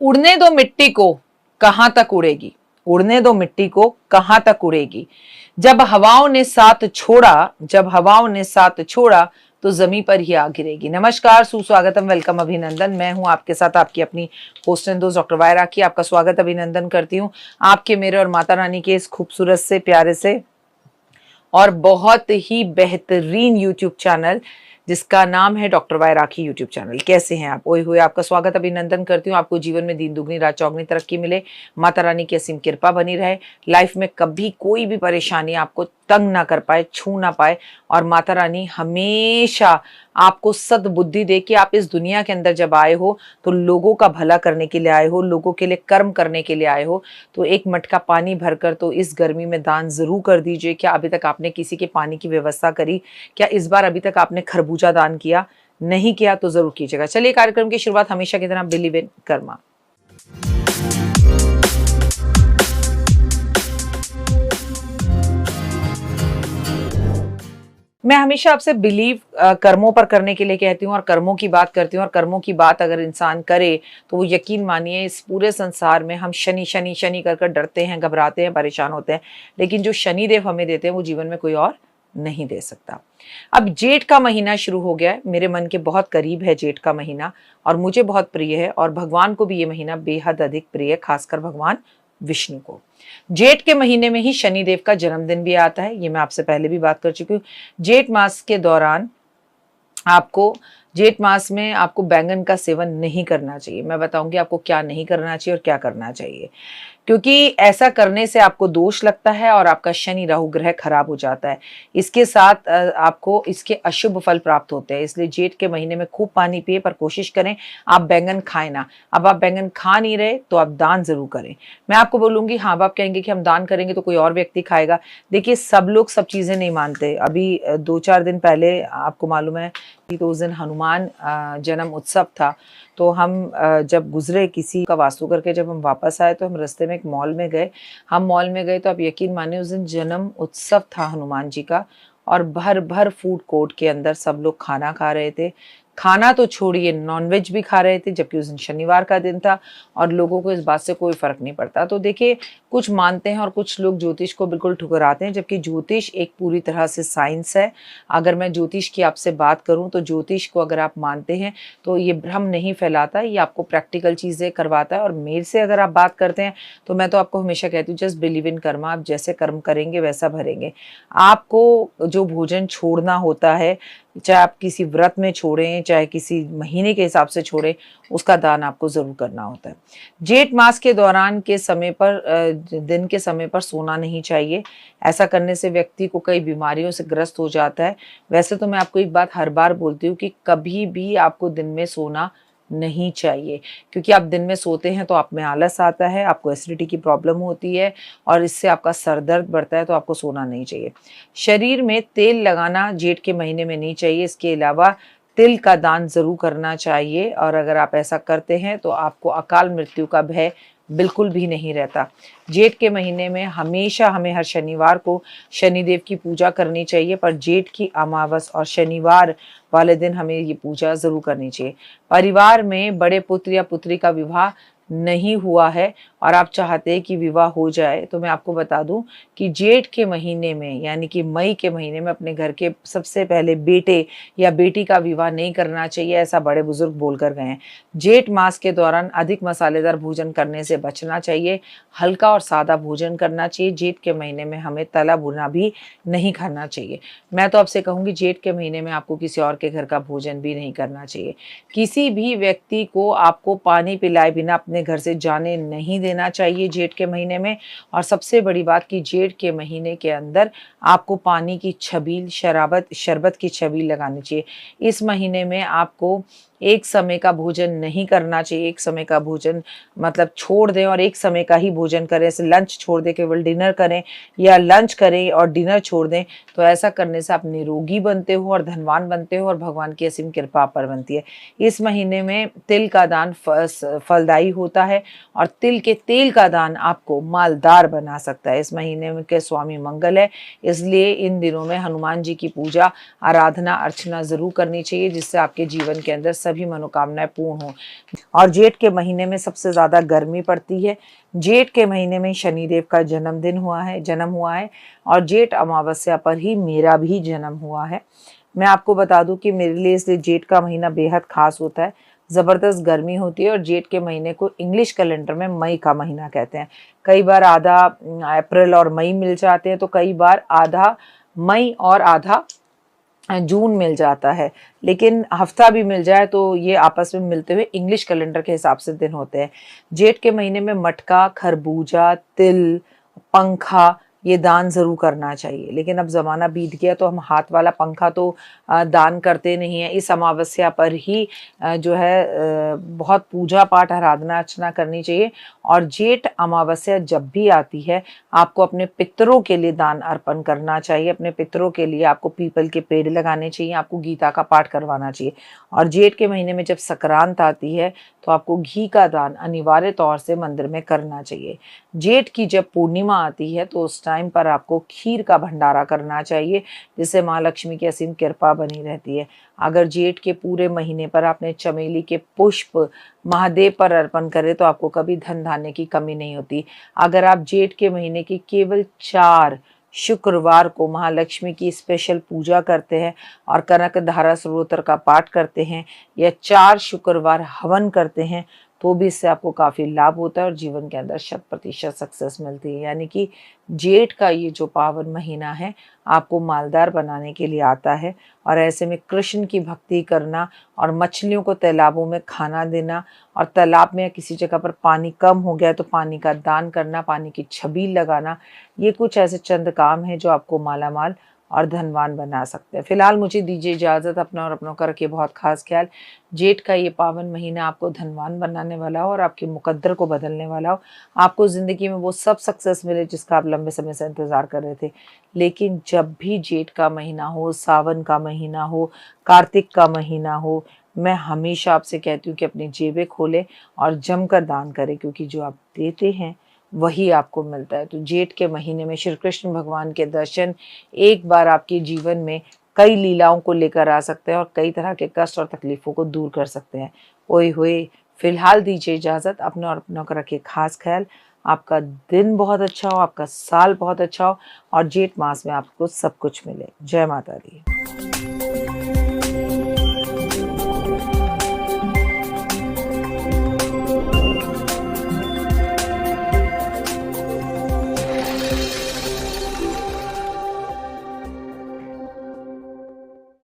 उड़ने दो मिट्टी को, कहां तक उड़ेगी। उड़ने दो मिट्टी को, कहां तक उड़ेगी। जब हवाओं ने साथ छोड़ा, जब हवाओं ने साथ छोड़ा तो जमीन पर ही आ गिरेगी। नमस्कार, सुस्वागतम, वेलकम, अभिनंदन। मैं हूं आपके साथ आपकी अपनी होस्ट एंड दोस्त डॉक्टर वाई राखी। आपका स्वागत, अभिनंदन करती हूं आपके, मेरे और माता रानी के इस खूबसूरत से, प्यारे से और बहुत ही बेहतरीन यूट्यूब चैनल जिसका नाम है डॉक्टर वाई राखी यूट्यूब चैनल। कैसे हैं आप? ओए हुए, आपका स्वागत, अभिनंदन करती हूँ। आपको जीवन में दिन दुगनी रात चौगनी तरक्की मिले, माता रानी की असीम कृपा बनी रहे, लाइफ में कभी कोई भी परेशानी आपको तंग ना कर पाए, छू ना पाए, और माता रानी हमेशा आपको सद्बुद्धि दे कि आप इस दुनिया के अंदर जब आए हो तो लोगों का भला करने के लिए आए हो, लोगों के लिए कर्म करने के लिए आए हो। तो एक मटका पानी भरकर तो इस गर्मी में दान जरूर कर दीजिए। क्या अभी तक आपने किसी के पानी की व्यवस्था करी? क्या इस बार अभी तक आपने खरबूजा दान किया? नहीं किया तो जरूर कीजिएगा। चलिए, कार्यक्रम की शुरुआत हमेशा की तरह बिलीव इन कर्मा। मैं हमेशा आपसे बिलीव कर्मों पर करने के लिए कहती हूँ और कर्मों की बात करती हूँ। और कर्मों की बात अगर इंसान करे तो वो यकीन मानिए, इस पूरे संसार में हम शनि शनि शनि कर डरते हैं, घबराते हैं, परेशान होते हैं, लेकिन जो शनिदेव हमें देते हैं वो जीवन में कोई और नहीं दे सकता। अब जेठ का महीना शुरू हो गया है, मेरे मन के बहुत करीब है जेठ का महीना, और मुझे बहुत प्रिय है, और भगवान को भी ये महीना बेहद अधिक प्रिय है, खासकर भगवान विष्णु को। जेठ के महीने में ही शनिदेव का जन्मदिन भी आता है, ये मैं आपसे पहले भी बात कर चुकी हूँ। जेठ मास के दौरान आपको, जेठ मास में आपको बैंगन का सेवन नहीं करना चाहिए। मैं बताऊंगी आपको क्या नहीं करना चाहिए और क्या करना चाहिए, क्योंकि ऐसा करने से आपको दोष लगता है और आपका शनि राहु ग्रह खराब हो जाता है। इसके साथ आपको इसके अशुभ फल प्राप्त होते हैं। इसलिए जेठ के महीने में खूब पानी पिए, पर कोशिश करें आप बैंगन खाएं ना। अब आप बैंगन खा नहीं रहे तो आप दान जरूर करें। मैं आपको बोलूंगी, हाँ, अब आप कहेंगे कि हम दान करेंगे तो कोई और व्यक्ति खाएगा। देखिए, सब लोग सब चीजें नहीं मानते। अभी 2-4 दिन पहले आपको मालूम है कि तो उस दिन हनुमान जन्म उत्सव था। तो हम जब गुजरे किसी का वास्तु करके, जब हम वापस आए तो हम रास्ते में एक मॉल में गए। हम मॉल में गए तो आप यकीन मानिए, उस दिन जन्म उत्सव था हनुमान जी का, और भर भर फूड कोर्ट के अंदर सब लोग खाना खा रहे थे। खाना तो छोड़िए, नॉनवेज भी खा रहे थे, जबकि उस दिन शनिवार का दिन था और लोगों को इस बात से कोई फर्क नहीं पड़ता। तो देखिए, कुछ मानते हैं और कुछ लोग ज्योतिष को बिल्कुल ठुकराते हैं, जबकि ज्योतिष एक पूरी तरह से साइंस है। अगर मैं ज्योतिष की आपसे बात करूं तो ज्योतिष को अगर आप मानते हैं तो ये भ्रम नहीं फैलाता, ये आपको प्रैक्टिकल चीज़ें करवाता है। और मेरे से अगर आप बात करते हैं तो मैं तो आपको हमेशा कहती हूँ, जस्ट बिलीव इन कर्मा। आप जैसे कर्म करेंगे वैसा भरेंगे। आपको जो भोजन छोड़ना होता है, चाहे आप किसी व्रत में छोड़ें, चाहे किसी महीने के हिसाब से छोड़ें, उसका दान आपको जरूर करना होता है। जेठ मास के दौरान के समय पर, दिन के समय पर सोना नहीं चाहिए। ऐसा करने से व्यक्ति को कई बीमारियों से ग्रस्त हो जाता है। वैसे तो मैं आपको एक बात हर बार बोलती हूँ कि कभी भी आपको दिन में सोना नहीं चाहिए, क्योंकि आप दिन में सोते हैं तो आप में आलस आता है, आपको एसिडिटी की प्रॉब्लम होती है और इससे आपका सर दर्द बढ़ता है। तो आपको सोना नहीं चाहिए। शरीर में तेल लगाना जेठ के महीने में नहीं चाहिए। इसके अलावा तिल का दान जरूर करना चाहिए, और अगर आप ऐसा करते हैं तो आपको अकाल मृत्यु का भय बिल्कुल भी नहीं रहता। जेठ के महीने में हमेशा हमें हर शनिवार को शनिदेव की पूजा करनी चाहिए, पर जेठ की अमावस और शनिवार वाले दिन हमें ये पूजा जरूर करनी चाहिए। परिवार में बड़े पुत्र या पुत्री का विवाह नहीं हुआ है और आप चाहते हैं कि विवाह हो जाए, तो मैं आपको बता दूं कि जेठ के महीने में, यानी कि मई के महीने में, अपने घर के सबसे पहले बेटे या बेटी का विवाह नहीं करना चाहिए। ऐसा बड़े बुजुर्ग बोलकर गए हैं। जेठ मास के दौरान अधिक मसालेदार भोजन करने से बचना चाहिए, हल्का और सादा भोजन करना चाहिए। जेठ के महीने में हमें तला भुना भी नहीं खाना चाहिए। मैं तो आपसे कहूँगी, जेठ के महीने में आपको किसी और के घर का भोजन भी नहीं करना चाहिए। किसी भी व्यक्ति को आपको पानी पिलाए बिना अपने घर से जाने नहीं देना चाहिए जेठ के महीने में। और सबसे बड़ी बात कि जेठ के महीने के अंदर आपको पानी की छबील, शरबत की छबील लगानी चाहिए। इस महीने में आपको एक समय का भोजन नहीं करना चाहिए। एक समय का भोजन मतलब छोड़ दें और एक समय का ही भोजन करें। जैसे लंच छोड़ दें, केवल डिनर करें, या लंच करें और डिनर छोड़ दें। तो ऐसा करने से आप निरोगी बनते हो और धनवान बनते हो और भगवान की असीम कृपा पर बनती है। इस महीने में तिल का दान फलदायी होता है, और तिल के तेल का दान आपको मालदार बना सकता है। इस महीने में के स्वामी मंगल है, इसलिए इन दिनों में हनुमान जी की पूजा, आराधना, अर्चना जरूर करनी चाहिए, जिससे आपके जीवन के अंदर सभी मनोकामनाएं पूर्ण हों। और जेठ के महीने में सबसे ज़्यादा गर्मी पड़ती है। जेठ के महीने में शनिदेव का जन्म हुआ है और जेठ अमावस्या पर ही मेरा भी जन्म हुआ है। मैं आपको बता दूं कि मेरे लिए इसलिए जेठ का महीना बेहद खास होता है। ज़बरदस्त गर्मी होती है और जेठ के महीने को इंग्लिश कैलेंडर में मई का महीना कहते हैं। कई बार आधा अप्रैल और मई मिल जाते हैं, तो कई बार आधा मई और आधा जून मिल जाता है, लेकिन हफ्ता भी मिल जाए तो ये आपस में मिलते हुए इंग्लिश कैलेंडर के हिसाब से दिन होते हैं। जेठ के महीने में मटका, खरबूजा, तिल, पंखा ये दान ज़रूर करना चाहिए। लेकिन अब ज़माना बीत गया तो हम हाथ वाला पंखा तो दान करते नहीं हैं। इस अमावस्या पर ही जो है बहुत पूजा पाठ आराधना अर्चना करनी चाहिए। और जेठ अमावस्या जब भी आती है आपको अपने पितरों के लिए दान अर्पण करना चाहिए। अपने पितरों के लिए आपको पीपल के पेड़ लगाने चाहिए, आपको गीता का पाठ करवाना चाहिए। और जेठ के महीने में जब संक्रांत आती है तो आपको घी का दान अनिवार्य तौर से मंदिर में करना चाहिए। जेठ की जब पूर्णिमा आती है तो उस टाइम पर आपको खीर का भंडारा करना चाहिए, जिससे माँ लक्ष्मी की असीम कृपा बनी रहती है। अगर जेठ के पूरे महीने पर आपने चमेली के पुष्प महादेव पर अर्पण करे तो आपको कभी धन धान्य की कमी नहीं होती। अगर आप जेठ के महीने की केवल 4 शुक्रवार को महालक्ष्मी की स्पेशल पूजा करते हैं और कनक धारा स्तोत्र का पाठ करते हैं या 4 शुक्रवार हवन करते हैं तो भी इससे आपको काफ़ी लाभ होता है और जीवन के अंदर 100% सक्सेस मिलती है। यानी कि जेठ का ये जो पावन महीना है आपको मालदार बनाने के लिए आता है। और ऐसे में कृष्ण की भक्ति करना और मछलियों को तालाबों में खाना देना और तालाब में या किसी जगह पर पानी कम हो गया तो पानी का दान करना, पानी की छबील लगाना, ये कुछ ऐसे चंद काम हैं जो आपको मालामाल और धनवान बना सकते हैं। फिलहाल मुझे दीजिए इजाज़त। अपना और अपनों का रखिए बहुत खास ख्याल। जेठ का ये पावन महीना आपको धनवान बनाने वाला हो और आपके मुकद्दर को बदलने वाला हो। आपको ज़िंदगी में वो सब सक्सेस मिले जिसका आप लंबे समय से इंतज़ार कर रहे थे। लेकिन जब भी जेठ का महीना हो, सावन का महीना हो, कार्तिक का महीना हो, मैं हमेशा आपसे कहती हूँ कि अपनी जेबें खोलें और जमकर दान करें, क्योंकि जो आप देते हैं वही आपको मिलता है। तो जेठ के महीने में श्री कृष्ण भगवान के दर्शन एक बार आपके जीवन में कई लीलाओं को लेकर आ सकते हैं और कई तरह के कष्ट और तकलीफों को दूर कर सकते हैं। ओए होए, फिलहाल दीजिए इजाज़त। अपने और अपनों का रखिए खास ख्याल। आपका दिन बहुत अच्छा हो, आपका साल बहुत अच्छा हो और जेठ मास में आपको सब कुछ मिले। जय माता दी।